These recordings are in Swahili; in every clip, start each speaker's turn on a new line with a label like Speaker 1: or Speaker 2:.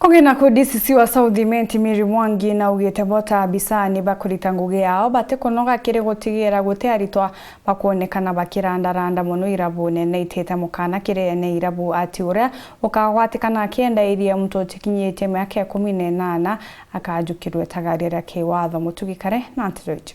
Speaker 1: Ogena ko DCC wa South Menti Mary Mwangi na ugite bota bisani bakurita ngugi yao bate konoga kire gutigira gute aritwa bakuonekana bakirandaranda muno irabu nene itete mukana kire ene irabu ati uria ukagwatikana akienda iria mtu tikinyite miaka 18 akajukirwe tagarira ke watho mutugikare na antiroicha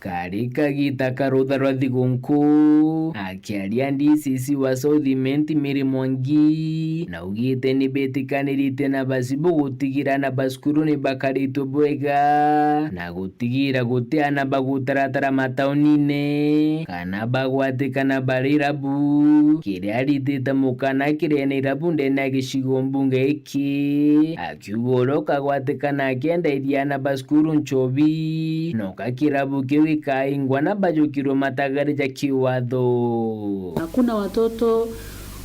Speaker 2: Karika gita karutha rwa thigunku akiaria DCC wa South Menti Mary Mwangi na ugite ni betikanirite na basibu gutigira na baskuru ni bakarito bwega na gutigira guteana bagutaratara mataunine kana bagwatikana barirabu kire aritite mukana kire ni irabu ndene agicigo mbunge iki akiugoro kagwatikana akienda iria na baskuru nchobi no kakirabu kaingwa na bajukiro matagari ya kiwadho.
Speaker 3: Hakuna watoto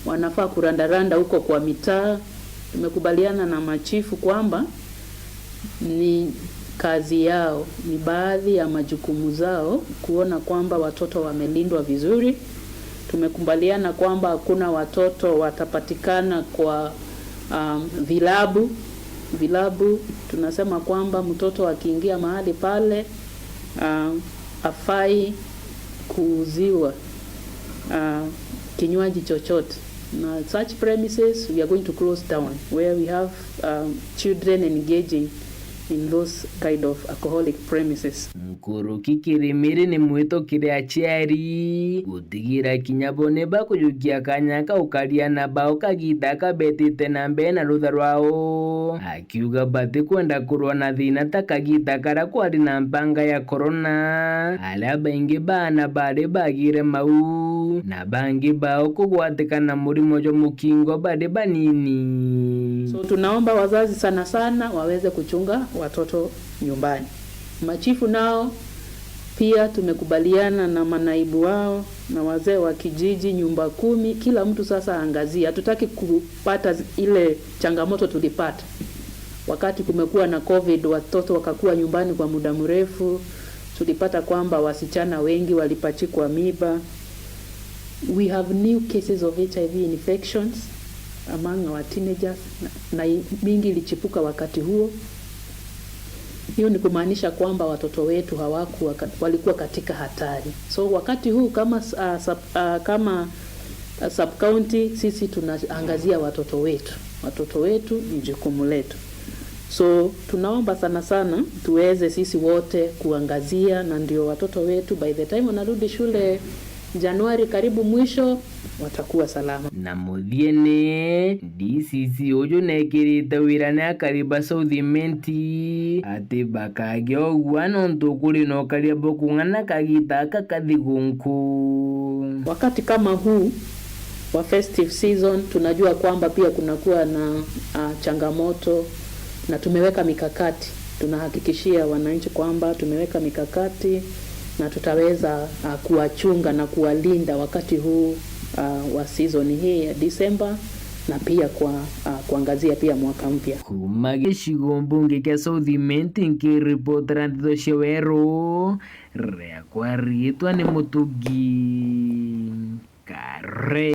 Speaker 3: wanafaa kurandaranda huko kwa mitaa. Tumekubaliana na machifu kwamba ni kazi yao, ni baadhi ya majukumu zao kuona kwamba watoto wamelindwa vizuri. Tumekubaliana kwamba hakuna watoto watapatikana kwa vilabu. Tunasema kwamba mtoto akiingia mahali pale afai kuuziwa kinywaji chochote. Na such premises we are going to close down where we have children engaging in those kind of alcoholic premises.
Speaker 2: Mkuru kikirimiri ni mwito kire achiari gutigira kinyabone bakujukia kanyaka ukaria na bao kagita kabetite na mbena rutha rwao akiuga bati kwenda kurwa na thina takagita kara kwari na mpanga ya corona ala baingi bana bare bagire mau na bangi bao kugwatikana murimo jo mukingo bade banini.
Speaker 3: So tunaomba wazazi sana waweze kuchunga watoto nyumbani. Machifu nao pia tumekubaliana na manaibu wao na wazee wa kijiji nyumba 10 kila mtu sasa angazia. Hatutaki kupata ile changamoto tulipata wakati kumekuwa na COVID, watoto wakakuwa nyumbani kwa muda mrefu. Tulipata kwamba wasichana wengi walipachikwa miba. We have new cases of HIV infections among our teenagers na mingi ilichipuka wakati huo. Hiyo ni kumaanisha kwamba watoto wetu walikuwa katika hatari. So wakati huu kama sub county sisi tunaangazia watoto wetu. Watoto wetu ni jukumu letu. So tunaomba sana tuweze sisi wote kuangazia, na ndio watoto wetu by the time wanarudi shule Januari karibu mwisho watakuwa salama.
Speaker 2: Na muthiene DCC uju nekirite wirane akariba South Menti ati bakage ogwa nontu kuri no karia bokungana kagita kakathigunku.
Speaker 3: Wakati kama huu wa festive season tunajua kwamba pia kunakuwa na changamoto, na tumeweka mikakati. Tunahakikishia wananchi kwamba tumeweka mikakati na tutaweza kuwachunga na kuwalinda wakati huu wa season hii ya December, na pia kuangazia pia mwaka mpya.
Speaker 2: Kumagishigo mbunge kia South Menti nkiripotera ntito shewero rea kwa rietwa ni mutugi kare.